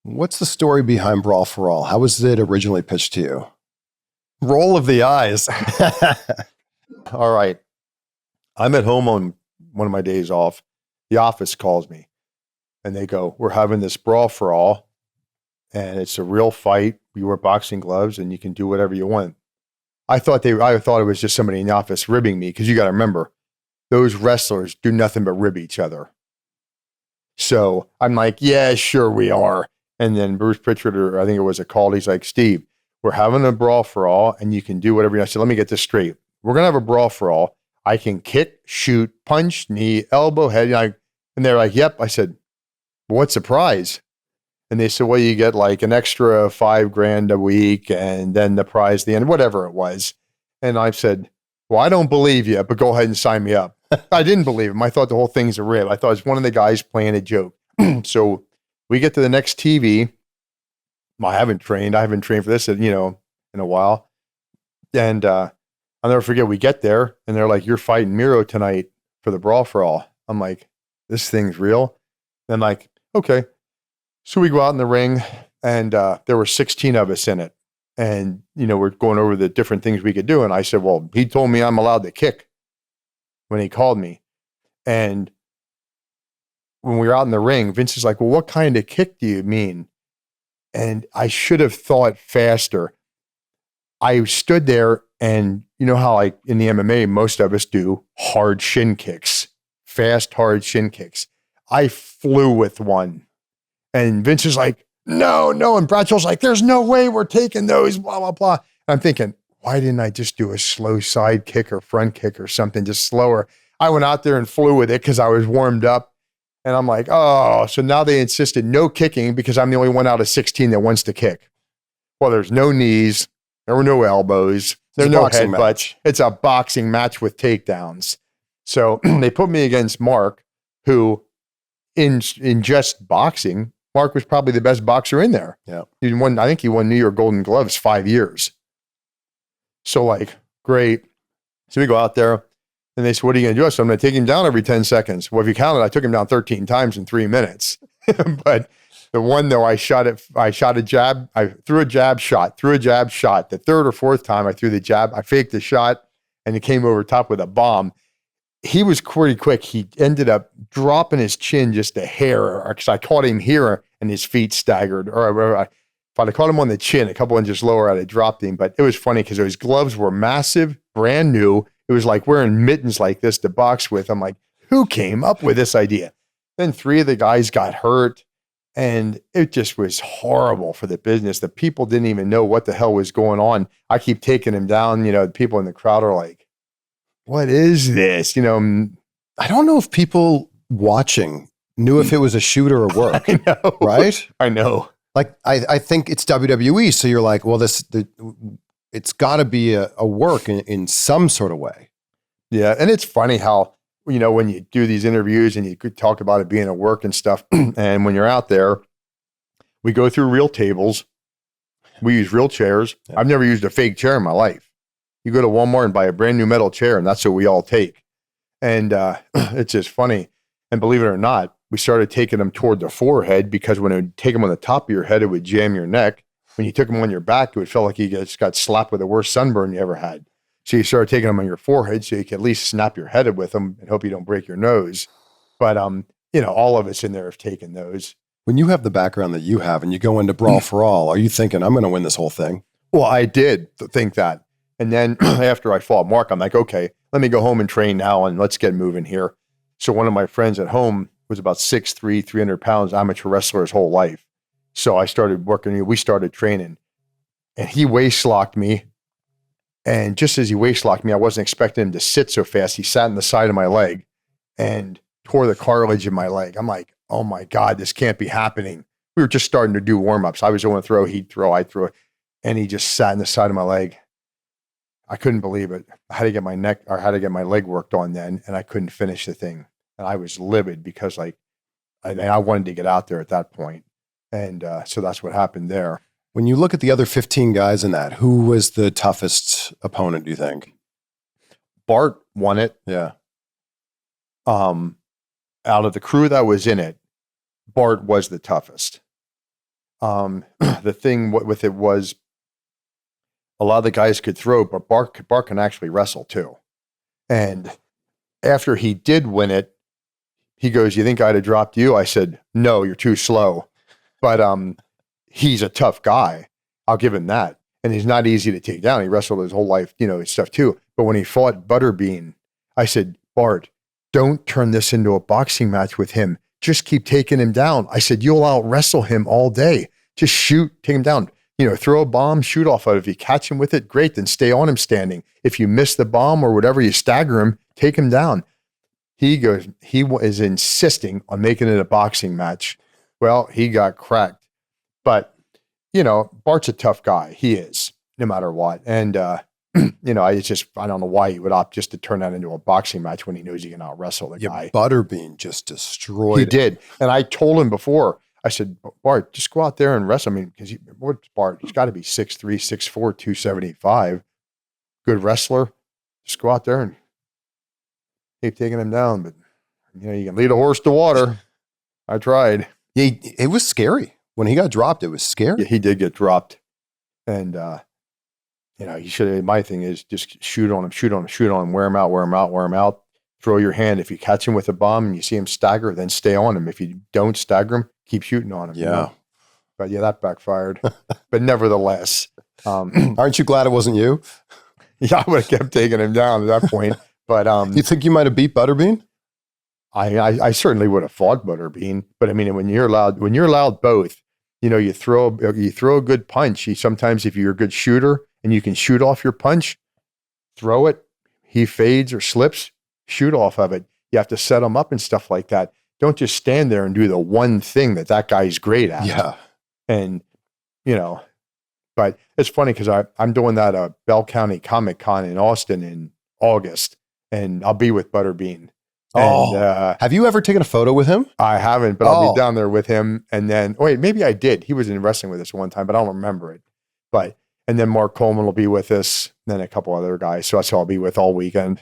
What's the story behind Brawl For All? How was it originally pitched to you? Roll of the eyes. All right. I'm at home on one of my days off. The office calls me and they go, we're having this Brawl For All and it's a real fight. You wear boxing gloves and you can do whatever you want. I thought it was just somebody in the office ribbing me because you got to remember, those wrestlers do nothing but rib each other. So I'm like, yeah, sure we are. And then Bruce Pritchard, or I think it was a call, he's like, Steve, we're having a Brawl For All and you can do whatever you want. I said, let me get this straight. We're going to have a Brawl For All. I can kick, shoot, punch, knee, elbow, head. And they're like, yep. I said, well, what's the prize? And they said, well, you get like an extra $5,000 a week and then the prize, the end, whatever it was. And I said, well, I don't believe you, but go ahead and sign me up. I didn't believe him. I thought the whole thing's a rib. I thought it was one of the guys playing a joke. So we get to the next TV. I haven't trained for this, in a while. And I'll never forget, we get there and they're like, you're fighting Miro tonight for the Brawl For All. I'm like, this thing's real? And like, okay. So we go out in the ring and there were 16 of us in it. And, we're going over the different things we could do. And I said, well, he told me I'm allowed to kick when he called me. And when we were out in the ring, Vince is like, well, what kind of kick do you mean? And I should have thought faster. I stood there and you know how like in the MMA, most of us do hard shin kicks, fast, hard shin kicks. I flew with one. And Vince is like, no. And Bradshaw's like, there's no way we're taking those, blah, blah, blah. And I'm thinking, why didn't I just do a slow side kick or front kick or something just slower? I went out there and flew with it because I was warmed up. And I'm like, oh, so now they insisted no kicking because I'm the only one out of 16 that wants to kick. Well, there's no knees. There were no elbows. There's no headbutts. It's a boxing match with takedowns. So they put me against Mark, who in just boxing, Mark was probably the best boxer in there. Yeah. I think he won New York Golden Gloves 5 years. So like, great. So we go out there and they said, what are you going to do? So I'm going to take him down every 10 seconds. Well, if you counted, I took him down 13 times in 3 minutes. But the one though, I shot a jab. I threw a jab shot. The third or fourth time I threw the jab, I faked the shot and it came over top with a bomb. He was pretty quick. He ended up dropping his chin just a hair because I caught him here and his feet staggered. Or if I'd have caught him on the chin, a couple inches lower, I'd have dropped him. But it was funny because those gloves were massive, brand new. It was like wearing mittens like this to box with. I'm like, who came up with this idea? Then 3 of the guys got hurt and it just was horrible for the business. The people didn't even know what the hell was going on. I keep taking them down. The people in the crowd are like, what is this? I don't know if people watching knew if it was a shoot or a work. I know. Right? I know. Like, I think it's WWE. So you're like, well, it's got to be a work in some sort of way. Yeah. And it's funny how, when you do these interviews and you could talk about it being a work and stuff. And when you're out there, we go through real tables. We use real chairs. Yeah. I've never used a fake chair in my life. You go to Walmart and buy a brand new metal chair, and that's what we all take. And it's just funny. And believe it or not, we started taking them toward the forehead because when it would take them on the top of your head, it would jam your neck. When you took them on your back, it would feel like you just got slapped with the worst sunburn you ever had. So you started taking them on your forehead so you could at least snap your head with them and hope you don't break your nose. But, all of us in there have taken those. When you have the background that you have and you go into Brawl For All, are you thinking, I'm going to win this whole thing? Well, I did think that. And then after I fought Mark, I'm like, okay, let me go home and train now and let's get moving here. So one of my friends at home was about 6'3", 300 pounds, amateur wrestler his whole life. So I started working, we started training and he waist locked me. And just as he waist locked me, I wasn't expecting him to sit so fast. He sat in the side of my leg and tore the cartilage in my leg. I'm like, oh my God, this can't be happening. We were just starting to do warm-ups. I was going to throw, he'd throw, I'd throw. And he just sat in the side of my leg. I couldn't believe it. I had to get my leg worked on then, and I couldn't finish the thing. And I was livid because I wanted to get out there at that point. And so that's what happened there. When you look at the other 15 guys in that, who was the toughest opponent, do you think? Bart won it. Yeah. Out of the crew that was in it, Bart was the toughest. The thing with it was a lot of the guys could throw, but Bart can actually wrestle too. And after he did win it, he goes, "You think I'd have dropped you?" I said, "No, you're too slow." But he's a tough guy. I'll give him that. And he's not easy to take down. He wrestled his whole life, his stuff too. But when he fought Butterbean, I said, "Bart, don't turn this into a boxing match with him. Just keep taking him down." I said, "You'll out wrestle him all day. Just shoot, take him down. Throw a bomb, shoot off of it. If you catch him with it, great. Then stay on him standing. If you miss the bomb or whatever, you stagger him, take him down." He is insisting on making it a boxing match. Well, he got cracked. But, Bart's a tough guy. He is, no matter what. And, I don't know why he would opt just to turn that into a boxing match when he knows he can out wrestle the guy. Butterbean just destroyed He him. did. And I told him before, I said, "Bart, just go out there and wrestle." I mean, because what's Bart? He's got to be 6'3", 6'4", 275. Good wrestler. Just go out there and keep taking him down. But, you can lead a horse to water. I tried. Yeah, it was scary. When he got dropped, it was scary. Yeah, he did get dropped. And, you should, my thing is just shoot on him, wear him out. Throw your hand. If you catch him with a bomb and you see him stagger, then stay on him. If you don't stagger him, keep shooting on him. Yeah. But yeah, that backfired. But nevertheless. Aren't you glad it wasn't you? Yeah, I would have kept taking him down at that point. But you think you might have beat Butterbean? I certainly would have fought Butterbean. But I mean, when you're allowed both, you throw a good punch. Sometimes if you're a good shooter and you can shoot off your punch, throw it. He fades or slips, shoot off of it. You have to set him up and stuff like that. Don't just stand there and do the one thing that guy's great at. Yeah. And, but it's funny because I'm doing that Bell County Comic Con in Austin in August, and I'll be with Butterbean. And, have you ever taken a photo with him? I haven't, but I'll be down there with him. And then, wait, maybe I did. He was in wrestling with us one time, but I don't remember it. And then Mark Coleman will be with us, and then a couple other guys. So that's who I'll be with all weekend.